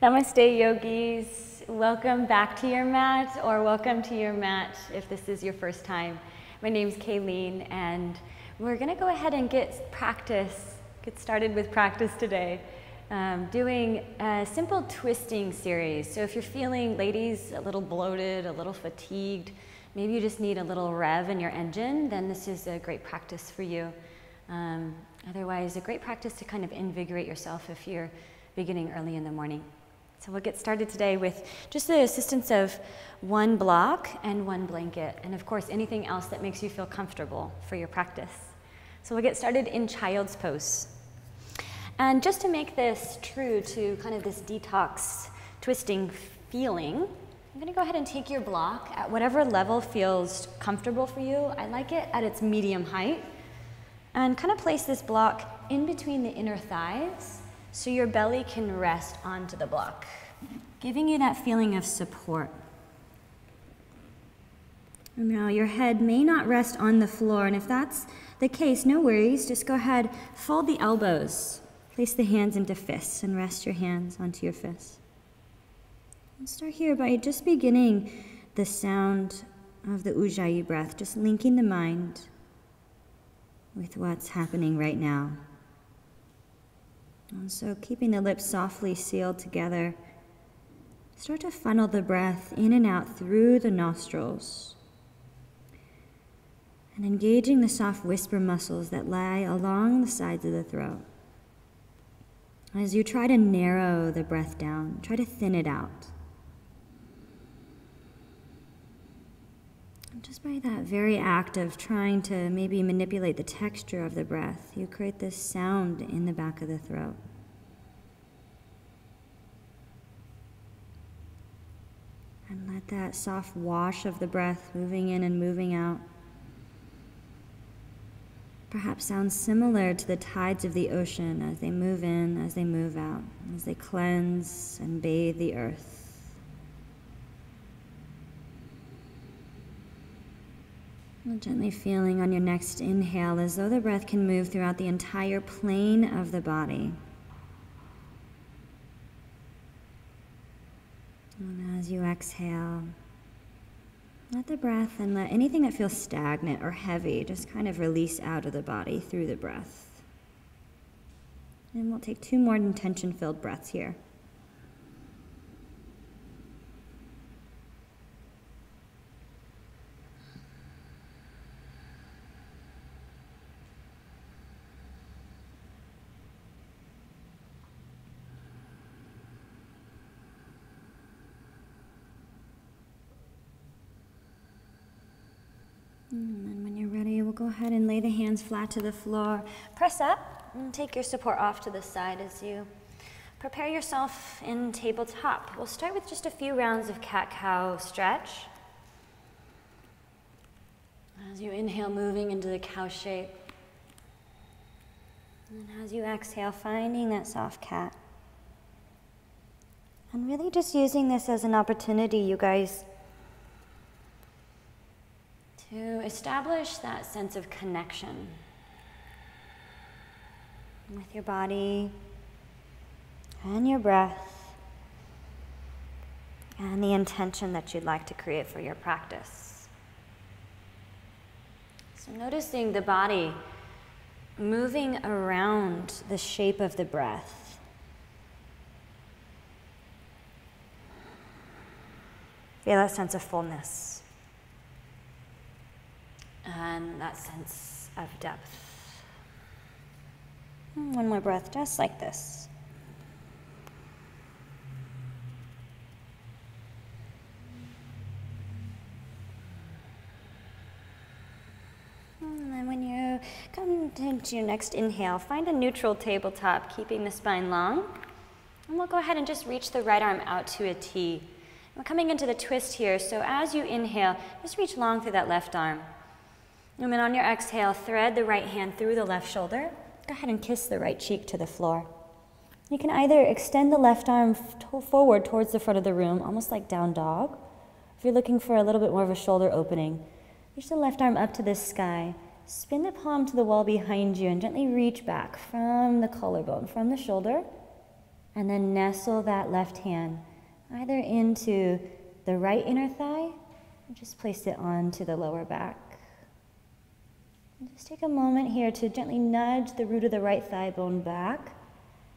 Namaste, yogis. Welcome back to your mat, or welcome to your mat if this is your first time. My name's Kayleen, and we're going to go ahead and get started with practice today, doing a simple twisting series. So if you're feeling, ladies, a little bloated, a little fatigued, maybe you just need a little rev in your engine, then this is a great practice for you. Otherwise, a great practice to kind of invigorate yourself if you're beginning early in the morning. So we'll get started today with just the assistance of one block and one blanket, and of course anything else that makes you feel comfortable for your practice. So we'll get started in child's pose. And just to make this true to kind of this detox twisting feeling, I'm going to go ahead and take your block at whatever level feels comfortable for you. I like it at its medium height, and kind of place this block in between the inner thighs so your belly can rest onto the block, giving you that feeling of support. And now your head may not rest on the floor, and if that's the case, no worries. Just go ahead, fold the elbows, place the hands into fists, and rest your hands onto your fists. And start here by just beginning the sound of the Ujjayi breath, just linking the mind with what's happening right now. And so keeping the lips softly sealed together, start to funnel the breath in and out through the nostrils, and engaging the soft whisper muscles that lie along the sides of the throat. As you try to narrow the breath down, try to thin it out. And just by that very act of trying to maybe manipulate the texture of the breath, you create this sound in the back of the throat. And let that soft wash of the breath moving in and moving out perhaps sound similar to the tides of the ocean as they move in, as they move out, as they cleanse and bathe the earth. Gently feeling on your next inhale as though the breath can move throughout the entire plane of the body. And as you exhale, let the breath and let anything that feels stagnant or heavy just kind of release out of the body through the breath. And we'll take 2 more intention-filled breaths here. And then when you're ready, we'll go ahead and lay the hands flat to the floor. Press up and take your support off to the side as you prepare yourself in tabletop. We'll start with just a few rounds of cat-cow stretch. As you inhale, moving into the cow shape. And as you exhale, finding that soft cat. And really just using this as an opportunity, you guys, to establish that sense of connection with your body and your breath and the intention that you'd like to create for your practice. So noticing the body moving around the shape of the breath. Feel that sense of fullness and that sense of depth. And one more breath, just like this. And then when you come into your next inhale, find a neutral tabletop, keeping the spine long. And we'll go ahead and just reach the right arm out to a T. We're coming into the twist here, so as you inhale, just reach long through that left arm. And then on your exhale, thread the right hand through the left shoulder. Go ahead and kiss the right cheek to the floor. You can either extend the left arm forward towards the front of the room, almost like down dog. If you're looking for a little bit more of a shoulder opening, reach the left arm up to the sky. Spin the palm to the wall behind you and gently reach back from the collarbone, from the shoulder, And then nestle that left hand either into the right inner thigh or just place it onto the lower back. And just take a moment here to gently nudge the root of the right thigh bone back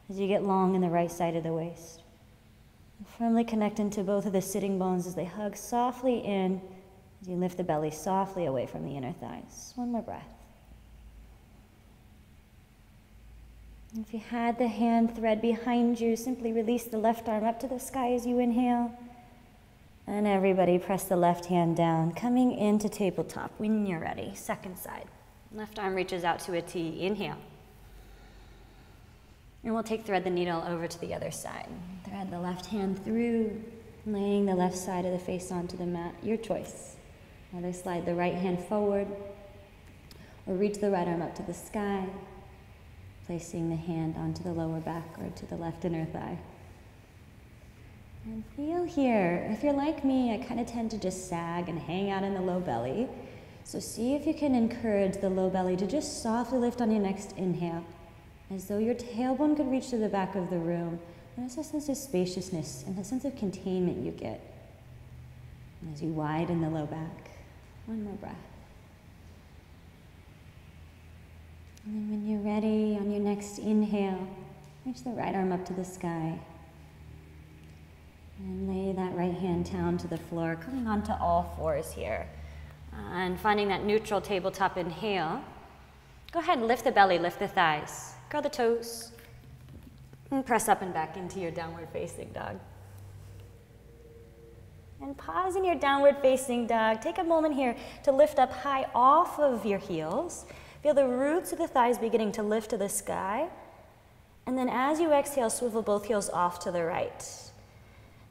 as you get long in the right side of the waist. And firmly connect into both of the sitting bones as they hug softly in as you lift the belly softly away from the inner thighs. One more breath. If you had the hand thread behind you, simply release the left arm up to the sky as you inhale. And everybody press the left hand down, coming into tabletop when you're ready. Second side. Left arm reaches out to a T. Inhale. And we'll thread the needle over to the other side. Thread the left hand through, laying the left side of the face onto the mat. Your choice. Either slide the right hand forward or reach the right arm up to the sky, placing the hand onto the lower back or to the left inner thigh. And feel here, if you're like me, I kind of tend to just sag and hang out in the low belly. So see if you can encourage the low belly to just softly lift on your next inhale, as though your tailbone could reach to the back of the room. And there's a sense of spaciousness and a sense of containment you get as you widen the low back. One more breath. And then when you're ready, on your next inhale, reach the right arm up to the sky. And lay that right hand down to the floor, coming onto all fours here. And finding that neutral tabletop inhale. Go ahead and lift the belly, lift the thighs. Curl the toes. And press up and back into your downward facing dog. And pause in your downward facing dog. Take a moment here to lift up high off of your heels. Feel the roots of the thighs beginning to lift to the sky. And then as you exhale, swivel both heels off to the right.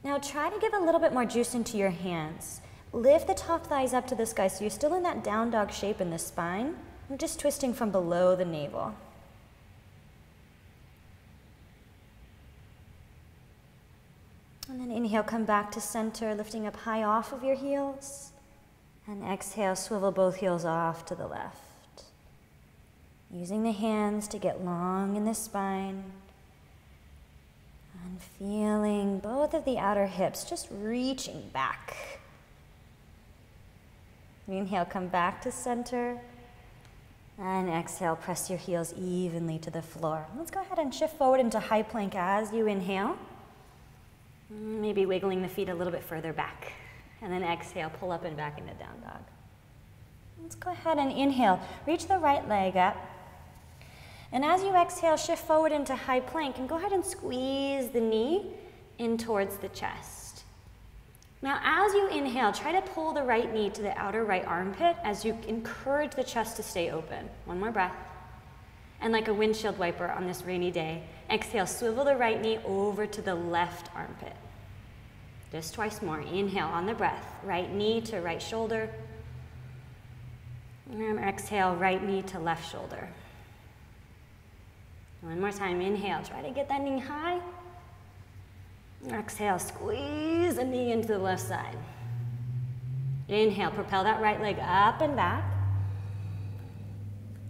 Now try to give a little bit more juice into your hands. Lift the top thighs up to the sky so you're still in that down dog shape in the spine. I'm just twisting from below the navel. And then inhale, come back to center, lifting up high off of your heels. And exhale, swivel both heels off to the left. Using the hands to get long in the spine. And feeling both of the outer hips just reaching back. Inhale, come back to center. And exhale, press your heels evenly to the floor. Let's go ahead and shift forward into high plank as you inhale. Maybe wiggling the feet a little bit further back. And then exhale, pull up and back into down dog. Let's go ahead and inhale. Reach the right leg up. And as you exhale, shift forward into high plank and go ahead and squeeze the knee in towards the chest. Now, as you inhale, try to pull the right knee to the outer right armpit as you encourage the chest to stay open. One more breath. And like a windshield wiper on this rainy day, exhale, swivel the right knee over to the left armpit. Just twice more. Inhale on the breath. Right knee to right shoulder. And exhale, right knee to left shoulder. One more time. Inhale. Try to get that knee high. Exhale, squeeze the knee into the left side. Inhale, propel that right leg up and back.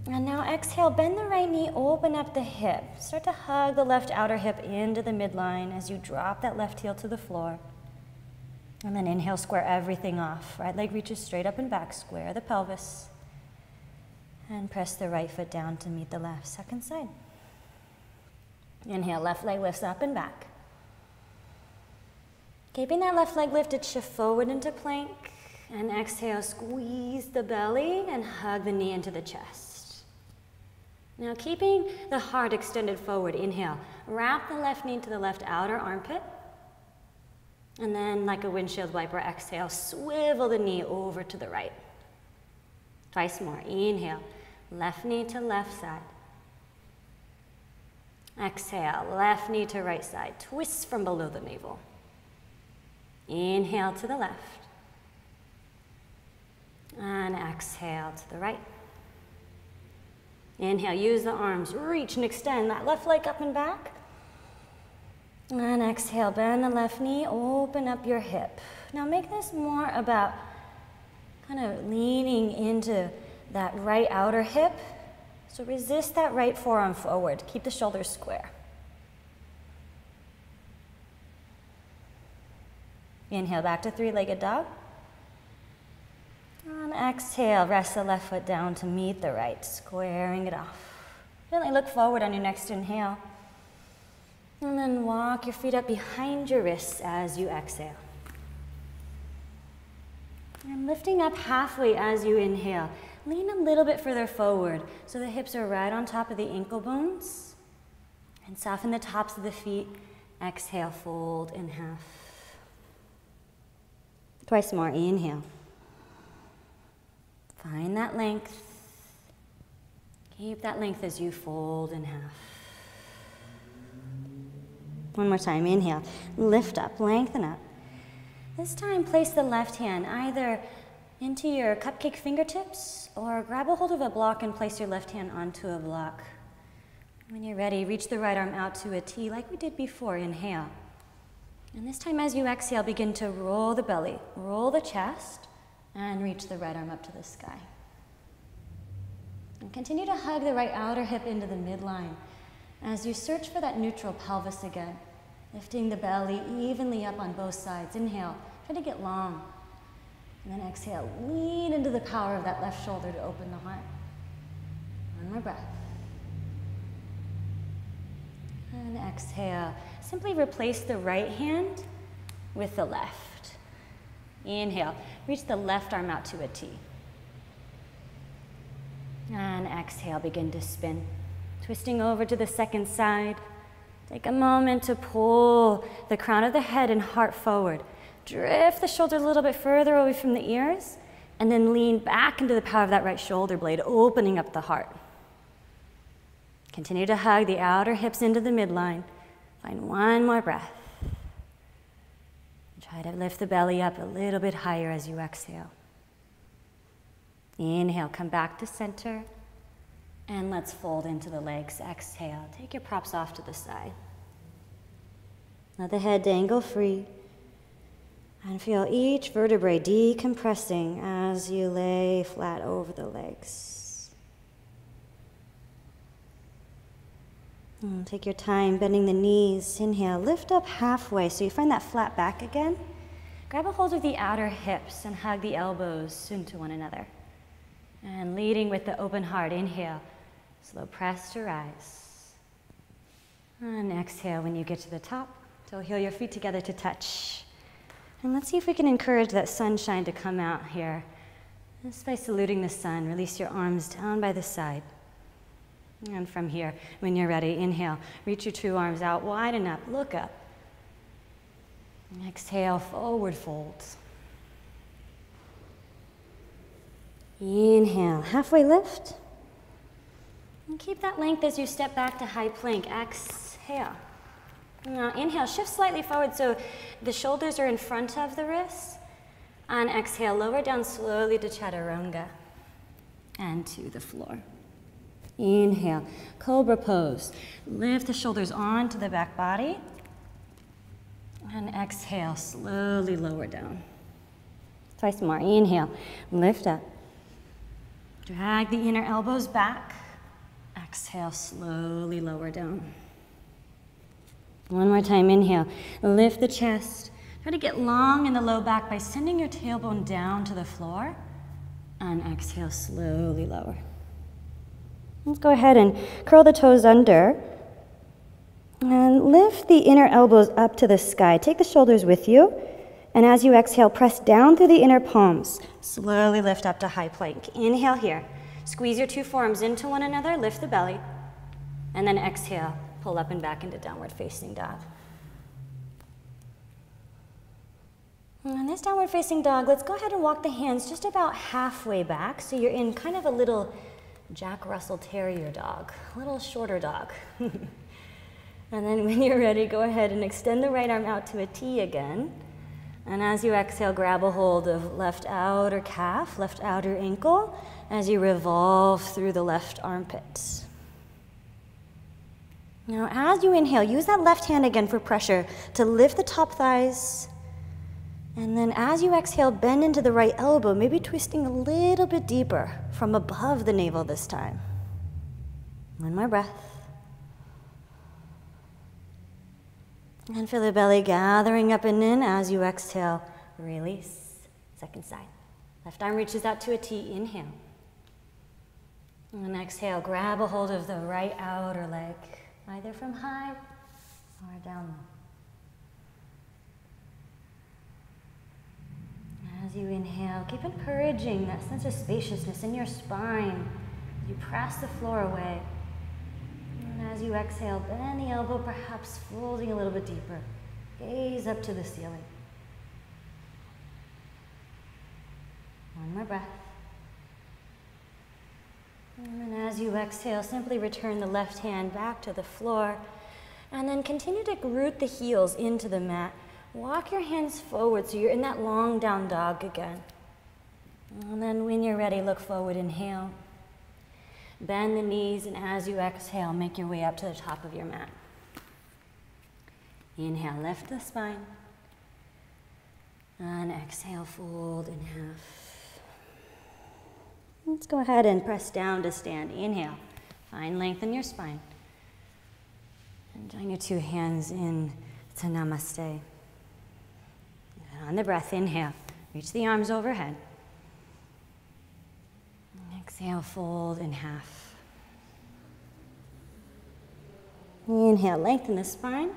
And now exhale, bend the right knee, open up the hip. Start to hug the left outer hip into the midline as you drop that left heel to the floor. And then inhale, square everything off. Right leg reaches straight up and back, square the pelvis. And press the right foot down to meet the left. Second side. Inhale, left leg lifts up and back. Keeping that left leg lifted, shift forward into plank. And exhale, squeeze the belly and hug the knee into the chest. Now keeping the heart extended forward, inhale. Wrap the left knee to the left outer armpit. And then like a windshield wiper, exhale, swivel the knee over to the right. Twice more. Inhale, left knee to left side. Exhale, left knee to right side. Twist from below the navel. Inhale to the left. And exhale to the right. Inhale, use the arms, reach and extend that left leg up and back. And exhale, bend the left knee, open up your hip. Now make this more about kind of leaning into that right outer hip. So resist that right forearm forward. Keep the shoulders square. Inhale, back to three-legged dog. On exhale, rest the left foot down to meet the right, squaring it off. Gently look forward on your next inhale. And then walk your feet up behind your wrists as you exhale. And lifting up halfway as you inhale. Lean a little bit further forward so the hips are right on top of the ankle bones. And soften the tops of the feet. Exhale, fold in half. Twice more, inhale. Find that length. Keep that length as you fold in half. One more time, inhale. Lift up, lengthen up. This time, place the left hand either into your cupcake fingertips or grab a hold of a block and place your left hand onto a block. When you're ready, reach the right arm out to a T like we did before. Inhale. And this time as you exhale, begin to roll the belly, roll the chest, and reach the right arm up to the sky. And continue to hug the right outer hip into the midline as you search for that neutral pelvis again, lifting the belly evenly up on both sides. Inhale, try to get long. And then exhale, lean into the power of that left shoulder to open the heart. One more breath. And exhale. Simply replace the right hand with the left. Inhale. Reach the left arm out to a T. And exhale. Begin to spin. Twisting over to the second side. Take a moment to pull the crown of the head and heart forward. Drift the shoulders a little bit further away from the ears. And then lean back into the power of that right shoulder blade, opening up the heart. Continue to hug the outer hips into the midline. Find one more breath. Try to lift the belly up a little bit higher as you exhale. Inhale, come back to center. And let's fold into the legs. Exhale, take your props off to the side. Let the head dangle free. And feel each vertebrae decompressing as you lay flat over the legs. And take your time bending the knees. Inhale, lift up halfway so you find that flat back again. Grab a hold of the outer hips and hug the elbows into one another. And leading with the open heart, inhale, slow press to rise. And exhale when you get to the top. So heel your feet together to touch. And let's see if we can encourage that sunshine to come out here. Just by saluting the sun, release your arms down by the side. And from here, when you're ready, inhale, reach your two arms out, widen up, look up. And exhale, forward folds. Inhale, halfway lift. And keep that length as you step back to high plank. Exhale. Now inhale, shift slightly forward so the shoulders are in front of the wrists. On exhale, lower down slowly to chaturanga and to the floor. Inhale, cobra pose. Lift the shoulders onto the back body. And exhale, slowly lower down. Twice more. Inhale, lift up. Drag the inner elbows back. Exhale, slowly lower down. One more time, inhale. Lift the chest. Try to get long in the low back by sending your tailbone down to the floor. And exhale, slowly lower. Let's go ahead and curl the toes under. And lift the inner elbows up to the sky. Take the shoulders with you. And as you exhale, press down through the inner palms. Slowly lift up to high plank. Inhale here. Squeeze your two forearms into one another. Lift the belly. And then exhale. Pull up and back into downward facing dog. In this downward facing dog, let's go ahead and walk the hands just about halfway back. So you're in kind of a little Jack Russell Terrier dog, a little shorter dog. And then when you're ready, go ahead and extend the right arm out to a T again. And as you exhale, grab a hold of left outer calf, left outer ankle, as you revolve through the left armpit. Now, as you inhale, use that left hand again for pressure to lift the top thighs. And then as you exhale, bend into the right elbow, maybe twisting a little bit deeper from above the navel this time. One more breath. And feel the belly gathering up and in as you exhale. Release. Second side. Left arm reaches out to a T. Inhale. And exhale, grab a hold of the right outer leg, either from high or down low. As you inhale, keep encouraging that sense of spaciousness in your spine. You press the floor away. And as you exhale, bend the elbow, perhaps folding a little bit deeper. Gaze up to the ceiling. One more breath. And then as you exhale, simply return the left hand back to the floor. And then continue to root the heels into the mat. Walk your hands forward so you're in that long down dog again. And then when you're ready, look forward, inhale. Bend the knees, and as you exhale, make your way up to the top of your mat. Inhale, lift the spine. And exhale, fold in half. Let's go ahead and press down to stand. Inhale, find length in your spine. And join your two hands in to Namaste. And on the breath, inhale, reach the arms overhead. Exhale, fold in half. Inhale, lengthen the spine.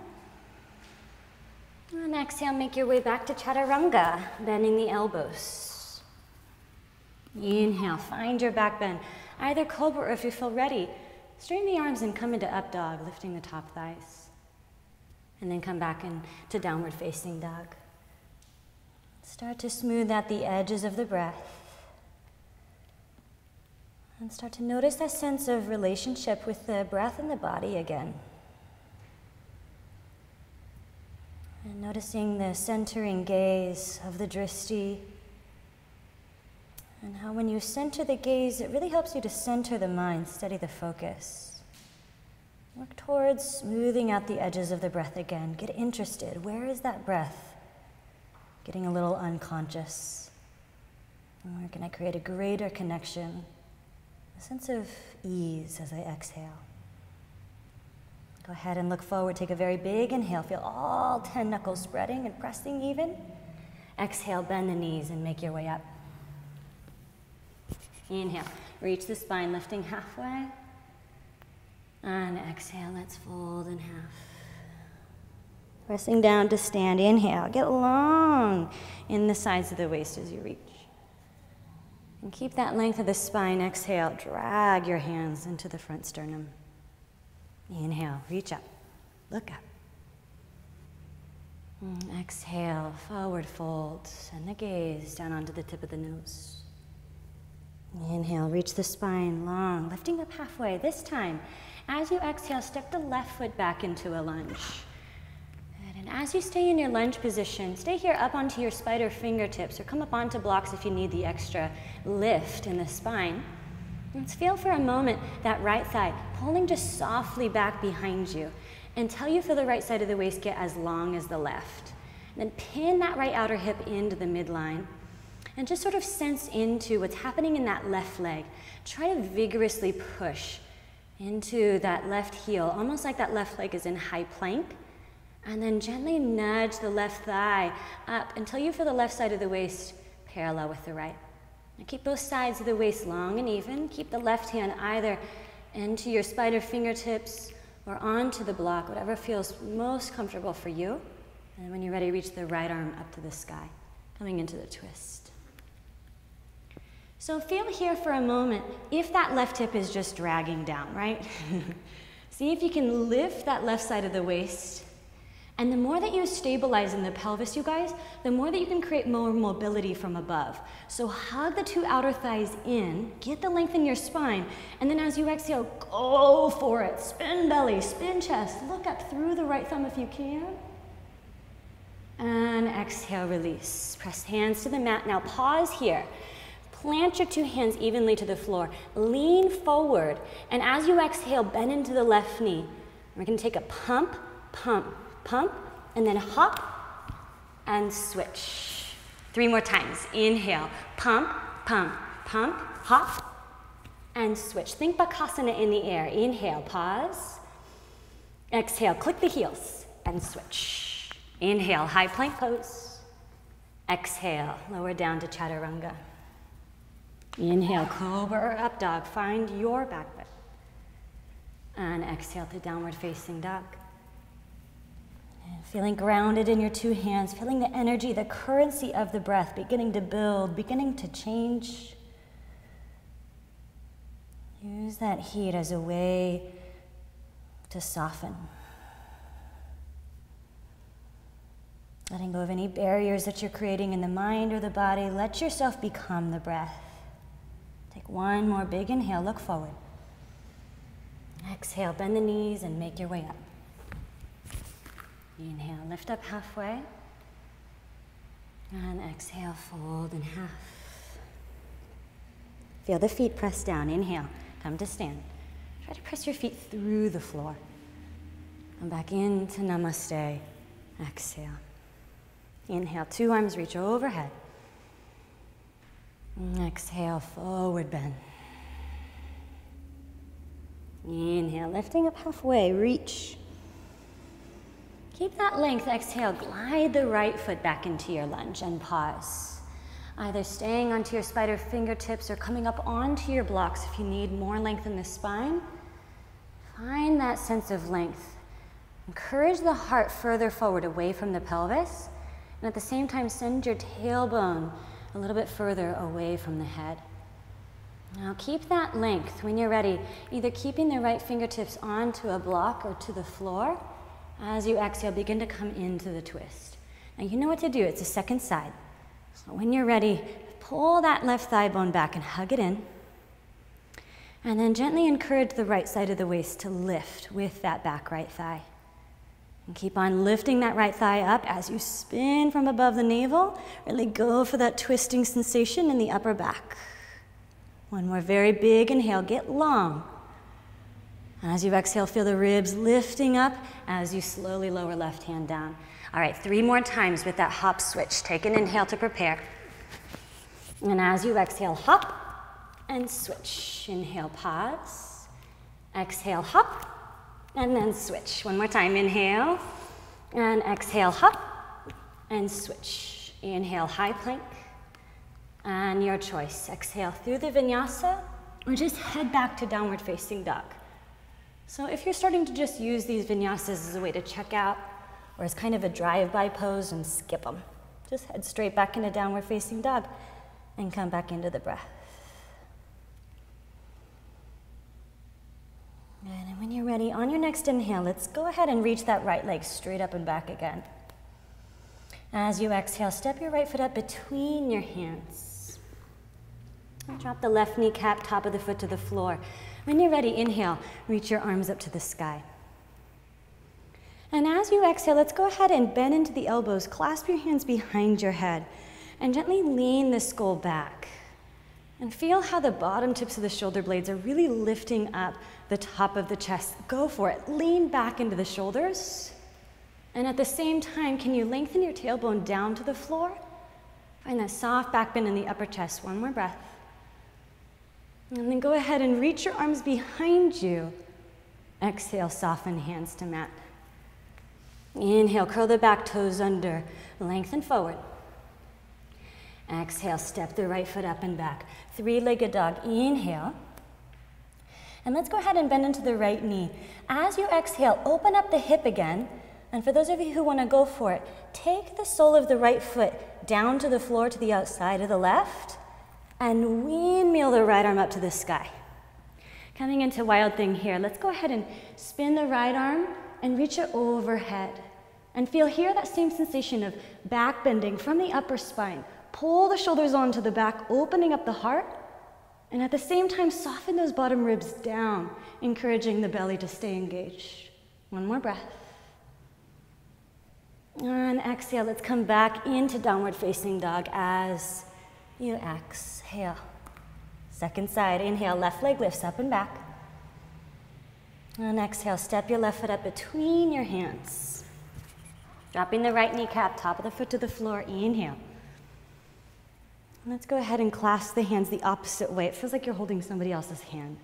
And exhale, make your way back to Chaturanga, bending the elbows. Inhale, find your back bend. Either cobra, or if you feel ready, straighten the arms and come into up dog, lifting the top thighs. And then come back into downward facing dog. Start to smooth out the edges of the breath. And start to notice that sense of relationship with the breath and the body again. And noticing the centering gaze of the drishti. And how when you center the gaze, it really helps you to center the mind, steady the focus. Work towards smoothing out the edges of the breath again. Get interested. Where is that breath? Getting a little unconscious. And we're going to create a greater connection, a sense of ease as I exhale. Go ahead and look forward. Take a very big inhale. Feel all 10 knuckles spreading and pressing even. Exhale, bend the knees and make your way up. Inhale, reach the spine, lifting halfway. And exhale, let's fold in half. Pressing down to stand, inhale. Get long in the sides of the waist as you reach. And keep that length of the spine, exhale. Drag your hands into the front sternum. Inhale, reach up, look up. And exhale, forward fold, send the gaze down onto the tip of the nose. Inhale, reach the spine long, lifting up halfway. This time, as you exhale, step the left foot back into a lunge. Good. And as you stay in your lunge position, stay here up onto your spider fingertips or come up onto blocks if you need the extra lift in the spine. Let's feel for a moment that right thigh pulling just softly back behind you until you feel the right side of the waist get as long as the left. And then pin that right outer hip into the midline. And just sort of sense into what's happening in that left leg. Try to vigorously push into that left heel, almost like that left leg is in high plank. And then gently nudge the left thigh up until you feel the left side of the waist parallel with the right. Now keep both sides of the waist long and even. Keep the left hand either into your spider fingertips or onto the block, whatever feels most comfortable for you. And when you're ready, reach the right arm up to the sky, coming into the twist. So feel here for a moment if that left hip is just dragging down, right? See if you can lift that left side of the waist. And the more that you stabilize in the pelvis, you guys, the more that you can create more mobility from above. So hug the two outer thighs in, get the length in your spine, and then as you exhale, go for it. Spin belly, spin chest, look up through the right thumb if you can. And exhale, release. Press hands to the mat. Now pause here. Plant your two hands evenly to the floor. Lean forward. And as you exhale, bend into the left knee. We're going to take a pump, pump, pump, and then hop and switch. 3 more times. Inhale, pump, pump, pump, hop, and switch. Think Bakasana in the air. Inhale, pause. Exhale, click the heels. and switch. Inhale, high plank pose. Exhale, lower down to chaturanga. Inhale, cobra or up dog. Find your back bend. And exhale to downward facing dog. And feeling grounded in your two hands, feeling the energy, the currency of the breath beginning to build, beginning to change. Use that heat as a way to soften. Letting go of any barriers that you're creating in the mind or the body. Let yourself become the breath. Take one more big inhale, look forward. Exhale, bend the knees and make your way up. Inhale, lift up halfway. And exhale, fold in half. Feel the feet press down. Inhale, come to stand. Try to press your feet through the floor. Come back into namaste. Exhale. Inhale, two arms reach overhead. Exhale, forward bend. Inhale, lifting up halfway, reach. Keep that length, exhale, glide the right foot back into your lunge and pause. Either staying onto your spider fingertips or coming up onto your blocks if you need more length in the spine. Find that sense of length. Encourage the heart further forward away from the pelvis, and at the same time send your tailbone a little bit further away from the head. Now keep that length when you're ready, either keeping the right fingertips onto a block or to the floor. As you exhale, begin to come into the twist. Now you know what to do, it's the second side. So when you're ready, pull that left thigh bone back and hug it in. And then gently encourage the right side of the waist to lift with that back right thigh. And keep on lifting that right thigh up as you spin from above the navel. Really go for that twisting sensation in the upper back. One more very big inhale, get long. As you exhale, feel the ribs lifting up as you slowly lower left hand down. All right, 3 more times with that hop switch. Take an inhale to prepare. And as you exhale, hop and switch. Inhale, pause. Exhale, hop. And then switch. One more time, inhale, and exhale, hop, and switch. Inhale, high plank, and your choice. Exhale through the vinyasa, or just head back to downward facing dog. So if you're starting to just use these vinyasas as a way to check out, or as kind of a drive-by pose and skip them, just head straight back into downward facing dog, and come back into the breath. And when you're ready, on your next inhale, let's go ahead and reach that right leg straight up and back again. As you exhale, step your right foot up between your hands. And drop the left kneecap, top of the foot to the floor. When you're ready, inhale, reach your arms up to the sky. And as you exhale, let's go ahead and bend into the elbows, clasp your hands behind your head, and gently lean the skull back. And feel how the bottom tips of the shoulder blades are really lifting up the top of the chest. Go for it. Lean back into the shoulders. And at the same time, can you lengthen your tailbone down to the floor? Find that soft back bend in the upper chest. One more breath. And then go ahead and reach your arms behind you. Exhale, soften hands to mat. Inhale, curl the back toes under. Lengthen forward. Exhale, step the right foot up and back. 3-legged dog. Inhale. And let's go ahead and bend into the right knee. As you exhale, open up the hip again. And for those of you who want to go for it, take the sole of the right foot down to the floor to the outside of the left and windmill the right arm up to the sky. Coming into wild thing here, let's go ahead and spin the right arm and reach it overhead. And feel here that same sensation of back bending from the upper spine. Pull the shoulders onto the back, opening up the heart, and at the same time, soften those bottom ribs down, encouraging the belly to stay engaged. One more breath. And exhale, let's come back into downward facing dog as you exhale. Second side, inhale, left leg lifts up and back. And exhale, step your left foot up between your hands. Dropping the right kneecap, top of the foot to the floor, inhale. Let's go ahead and clasp the hands the opposite way. It feels like you're holding somebody else's hand.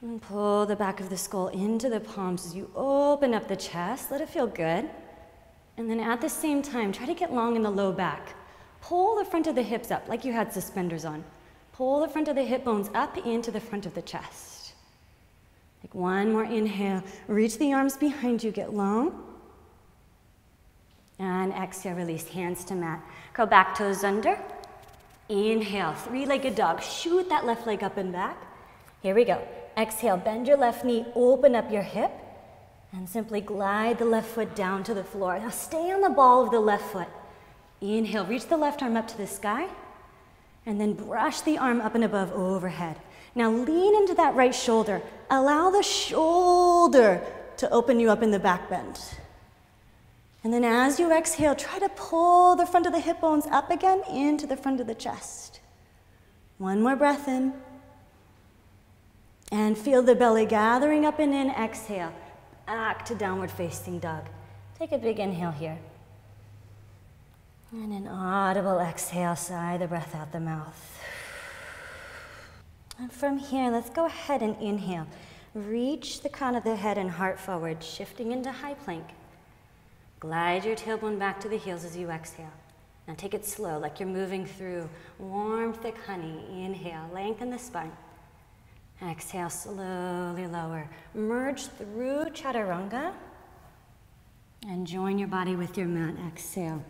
And pull the back of the skull into the palms as you open up the chest. Let it feel good. And then at the same time, try to get long in the low back. Pull the front of the hips up like you had suspenders on. Pull the front of the hip bones up into the front of the chest. Take one more inhale. Reach the arms behind you, get long. And exhale, release hands to mat. Curl back toes under. Inhale, three-legged dog. Shoot that left leg up and back. Here we go. Exhale, bend your left knee, open up your hip, and simply glide the left foot down to the floor. Now stay on the ball of the left foot. Inhale, reach the left arm up to the sky, and then brush the arm up and above overhead. Now lean into that right shoulder. Allow the shoulder to open you up in the back bend. And then as you exhale, try to pull the front of the hip bones up again into the front of the chest. One more breath in. And feel the belly gathering up and in. Exhale, back to downward facing dog. Take a big inhale here. And an audible exhale, sigh the breath out the mouth. And from here, let's go ahead and inhale. Reach the crown of the head and heart forward, shifting into high plank. Glide your tailbone back to the heels as you exhale. Now take it slow, like you're moving through warm, thick honey. Inhale, lengthen the spine. Exhale, slowly lower. Merge through chaturanga and join your body with your mat. Exhale.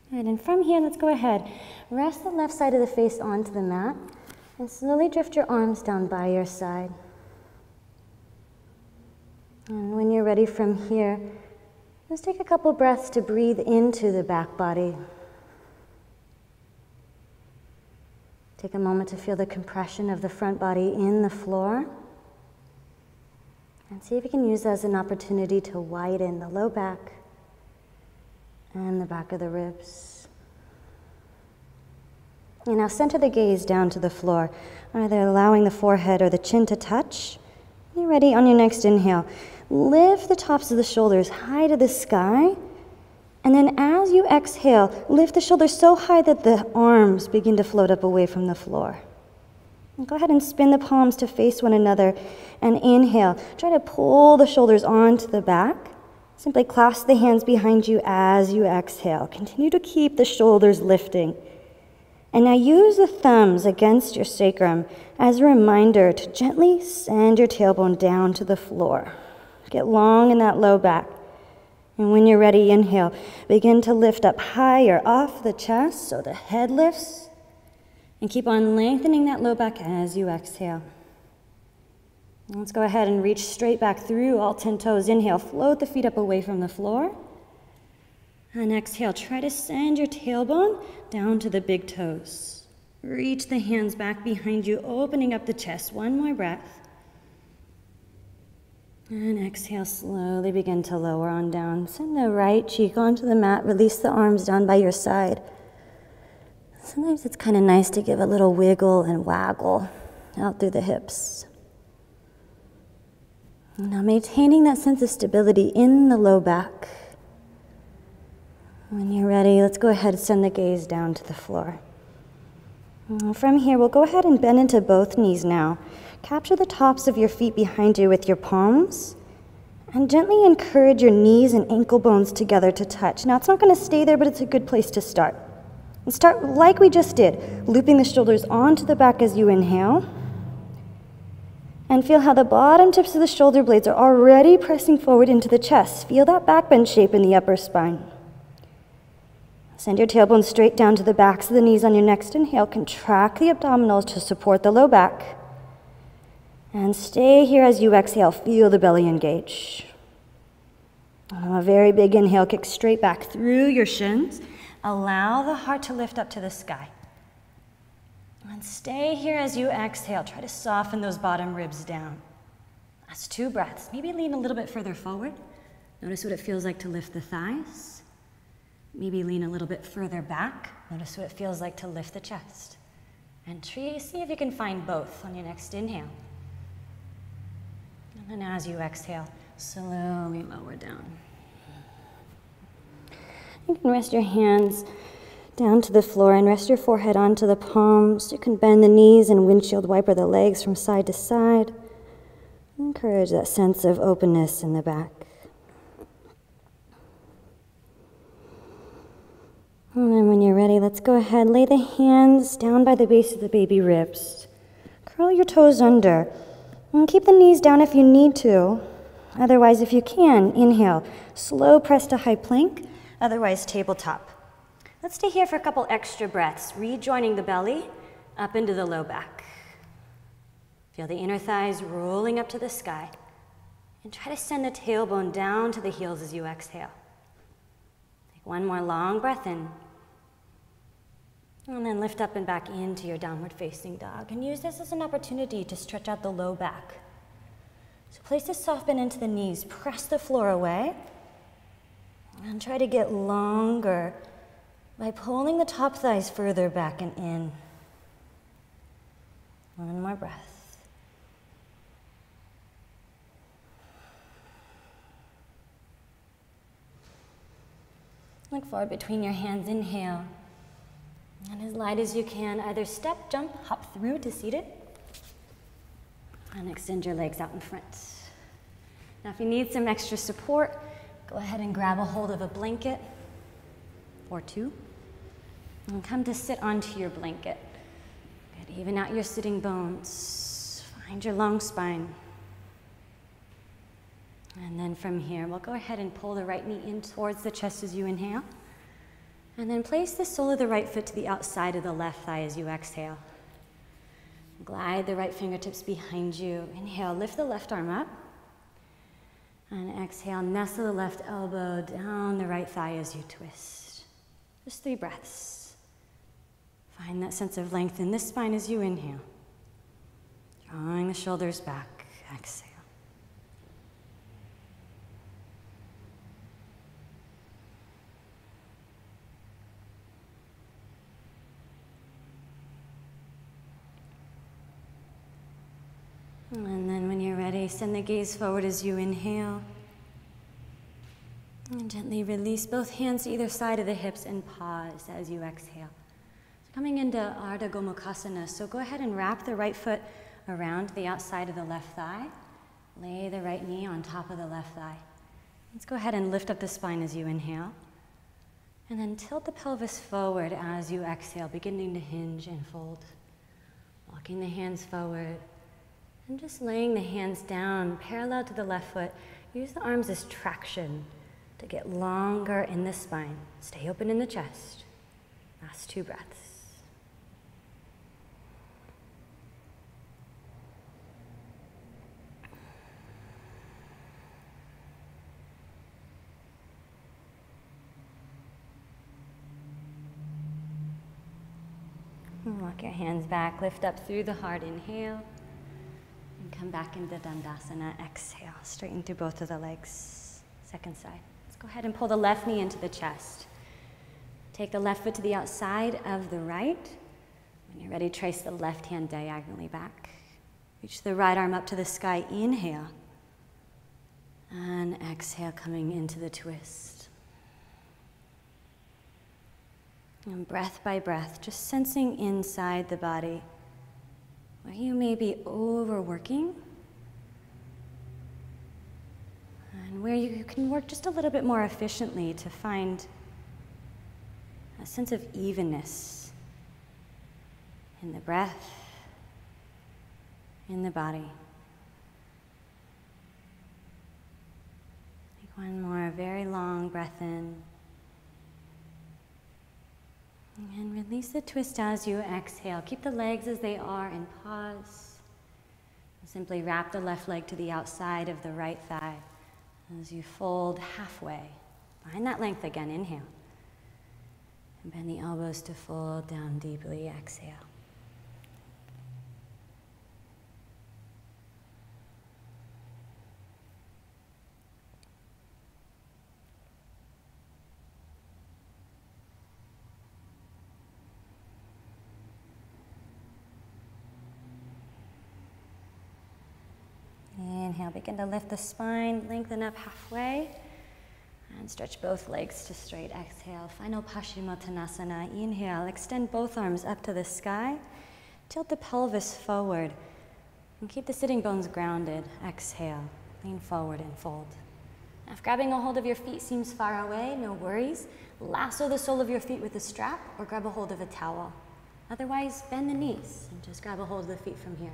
Good, and from here, let's go ahead. Rest the left side of the face onto the mat and slowly drift your arms down by your side. And when you're ready from here, just take a couple breaths to breathe into the back body. Take a moment to feel the compression of the front body in the floor. And see if you can use that as an opportunity to widen the low back and the back of the ribs. And now center the gaze down to the floor, either allowing the forehead or the chin to touch. You're ready on your next inhale. Lift the tops of the shoulders high to the sky. And then as you exhale, lift the shoulders so high that the arms begin to float up away from the floor. And go ahead and spin the palms to face one another and inhale. Try to pull the shoulders onto the back. Simply clasp the hands behind you as you exhale. Continue to keep the shoulders lifting. And now use the thumbs against your sacrum as a reminder to gently send your tailbone down to the floor. Get long in that low back. And when you're ready, inhale. Begin to lift up higher off the chest so the head lifts. And keep on lengthening that low back as you exhale. And let's go ahead and reach straight back through all 10 toes. Inhale, float the feet up away from the floor. And exhale, try to send your tailbone down to the big toes. Reach the hands back behind you, opening up the chest. One more breath. And exhale, slowly begin to lower on down. Send the right cheek onto the mat. Release the arms down by your side. Sometimes it's kind of nice to give a little wiggle and waggle out through the hips. Now maintaining that sense of stability in the low back. When you're ready, let's go ahead and send the gaze down to the floor. From here, we'll go ahead and bend into both knees now. Capture the tops of your feet behind you with your palms and gently encourage your knees and ankle bones together to touch. Now, it's not going to stay there, but it's a good place to start. And start like we just did, looping the shoulders onto the back as you inhale. And feel how the bottom tips of the shoulder blades are already pressing forward into the chest. Feel that back bend shape in the upper spine. Send your tailbone straight down to the backs of the knees on your next inhale. Contract the abdominals to support the low back. And stay here as you exhale. Feel the belly engage. A very big inhale. Kick straight back through your shins. Allow the heart to lift up to the sky. And stay here as you exhale. Try to soften those bottom ribs down. That's 2 breaths. Maybe lean a little bit further forward. Notice what it feels like to lift the thighs. Maybe lean a little bit further back. Notice what it feels like to lift the chest. And see if you can find both on your next inhale. And then as you exhale, slowly lower down. You can rest your hands down to the floor and rest your forehead onto the palms. You can bend the knees and windshield wiper the legs from side to side. Encourage that sense of openness in the back. And then when you're ready, let's go ahead, lay the hands down by the base of the baby ribs. Curl your toes under. And keep the knees down if you need to. Otherwise, if you can, inhale. Slow press to high plank, otherwise tabletop. Let's stay here for a couple extra breaths, rejoining the belly up into the low back. Feel the inner thighs rolling up to the sky. And try to send the tailbone down to the heels as you exhale. Take one more long breath in. And then lift up and back into your downward facing dog. And use this as an opportunity to stretch out the low back. So place the soft bend into the knees. Press the floor away. And try to get longer by pulling the top thighs further back and in. One more breath. Look forward between your hands, inhale. And as light as you can, either step, jump, hop through to seated. And extend your legs out in front. Now if you need some extra support, go ahead and grab a hold of a blanket or two. And come to sit onto your blanket. Good, even out your sitting bones. Find your long spine. And then from here, we'll go ahead and pull the right knee in towards the chest as you inhale. And then place the sole of the right foot to the outside of the left thigh as you exhale. Glide the right fingertips behind you. Inhale, lift the left arm up. And exhale, nestle the left elbow down the right thigh as you twist. Just 3 breaths. Find that sense of length in this spine as you inhale. Drawing the shoulders back, exhale. And then when you're ready, send the gaze forward as you inhale. And gently release both hands to either side of the hips and pause as you exhale. So coming into Ardha Gomukhasana, so go ahead and wrap the right foot around the outside of the left thigh. Lay the right knee on top of the left thigh. Let's go ahead and lift up the spine as you inhale. And then tilt the pelvis forward as you exhale, beginning to hinge and fold. Walking the hands forward. And just laying the hands down parallel to the left foot. Use the arms as traction to get longer in the spine. Stay open in the chest. Last 2 breaths. And walk your hands back, lift up through the heart, inhale. Come back into Dandasana, exhale, straighten through both of the legs. Second side. Let's go ahead and pull the left knee into the chest. Take the left foot to the outside of the right. When you're ready, trace the left hand diagonally back. Reach the right arm up to the sky, inhale. And exhale, coming into the twist. And breath by breath, just sensing inside the body where you may be overworking, and where you can work just a little bit more efficiently to find a sense of evenness in the breath, in the body. Take one more very long breath in. And release the twist as you exhale. Keep the legs as they are and pause. Simply wrap the left leg to the outside of the right thigh as you fold halfway. Find that length again, inhale. And bend the elbows to fold down deeply, exhale. Inhale, begin to lift the spine, lengthen up halfway, and stretch both legs to straight. Exhale, final Paschimottanasana. Inhale, extend both arms up to the sky. Tilt the pelvis forward. And keep the sitting bones grounded. Exhale, lean forward and fold. Now, if grabbing a hold of your feet seems far away, no worries. Lasso the sole of your feet with a strap or grab a hold of a towel. Otherwise, bend the knees and just grab a hold of the feet from here.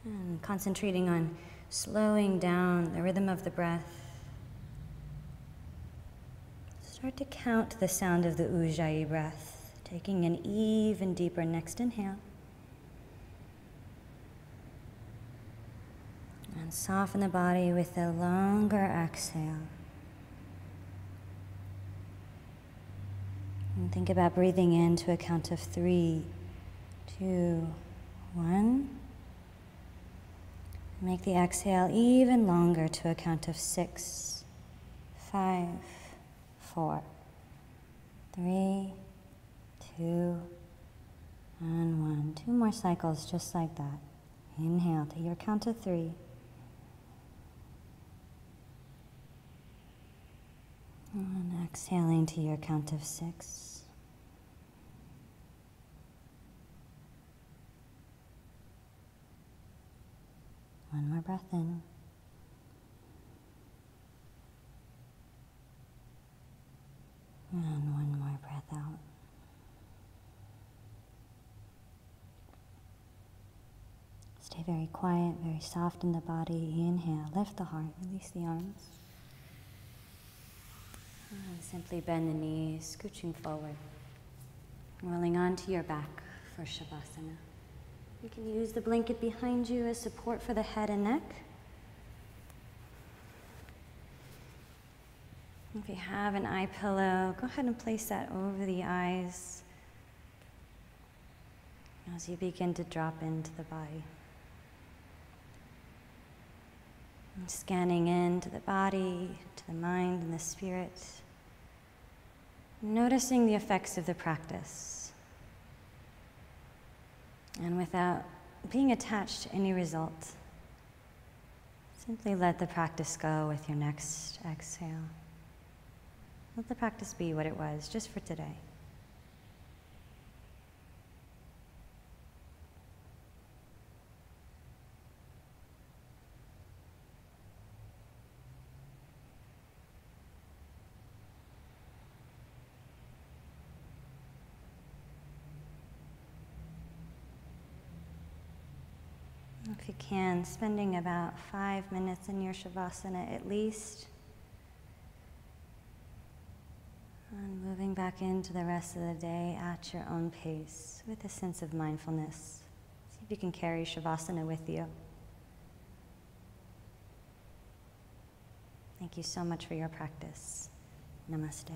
And concentrating on slowing down the rhythm of the breath. Start to count the sound of the Ujjayi breath, taking an even deeper next inhale. And soften the body with a longer exhale. And think about breathing in to a count of 3, 2, 1. Make the exhale even longer to a count of 6, 5, 4, 3, 2, and 1. 2 more cycles just like that. Inhale to your count of 3. And exhaling to your count of 6. One more breath in. And one more breath out. Stay very quiet, very soft in the body. Inhale, lift the heart, release the arms. And simply bend the knees, scooching forward. Rolling onto your back for Shavasana. You can use the blanket behind you as support for the head and neck. If you have an eye pillow, go ahead and place that over the eyes as you begin to drop into the body. And scanning into the body, to the mind and the spirit, noticing the effects of the practice. And without being attached to any result, simply let the practice go with your next exhale. Let the practice be what it was, just for today. If you can, spending about 5 minutes in your Shavasana at least, and moving back into the rest of the day at your own pace with a sense of mindfulness. See if you can carry Shavasana with you. Thank you so much for your practice. Namaste.